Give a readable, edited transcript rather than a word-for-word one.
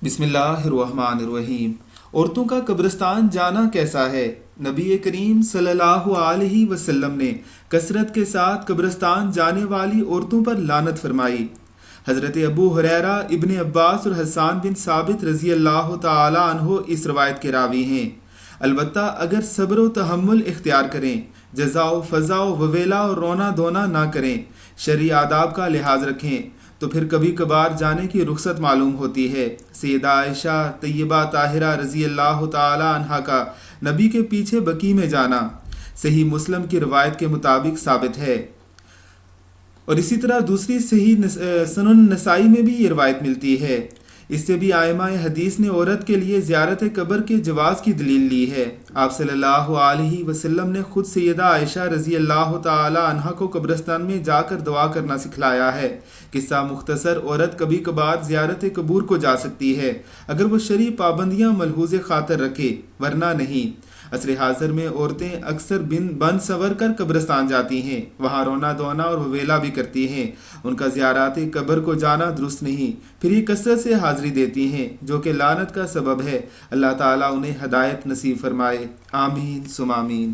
بسم اللہ الرحمن الرحیم۔ عورتوں کا قبرستان جانا کیسا ہے؟ نبی کریم صلی اللہ علیہ وسلم نے کثرت کے ساتھ قبرستان جانے والی عورتوں پر لعنت فرمائی۔ حضرت ابو ہریرہ، ابن عباس اور حسان بن ثابت رضی اللہ تعالی عنہ اس روایت کے راوی ہیں۔ البتہ اگر صبر و تحمل اختیار کریں، جزا و فضا و وویلا اور رونا دھونا نہ کریں، شرعی آداب کا لحاظ رکھیں، تو پھر کبھی کبھار جانے کی رخصت معلوم ہوتی ہے۔ سیدہ عائشہ طیبہ طاہرہ رضی اللہ تعالی عنہا کا نبی کے پیچھے بقیع میں جانا صحیح مسلم کی روایت کے مطابق ثابت ہے، اور اسی طرح دوسری صحیح سنن نسائی میں بھی یہ روایت ملتی ہے۔ اس سے بھی ائمہ حدیث نے عورت کے لیے زیارت قبر کے جواز کی دلیل لی ہے۔ آپ صلی اللہ علیہ وسلم نے خود سیدہ عائشہ رضی اللہ تعالی عنہا کو قبرستان میں جا کر دعا کرنا سکھلایا ہے۔ قصہ مختصر، عورت کبھی کبھار زیارت قبور کو جا سکتی ہے اگر وہ شرعی پابندیاں ملحوظ خاطر رکھے، ورنہ نہیں۔ عصر حاضر میں عورتیں اکثر بن سور کر قبرستان جاتی ہیں، وہاں رونا دھونا اور وویلا بھی کرتی ہیں۔ ان کا زیارت قبر کو جانا درست نہیں، پھر یہ کثرت سے حاضری دیتی ہیں، جو کہ لعنت کا سبب ہے۔ اللہ تعالیٰ انہیں ہدایت نصیب فرمائے، آمین ثم آمین۔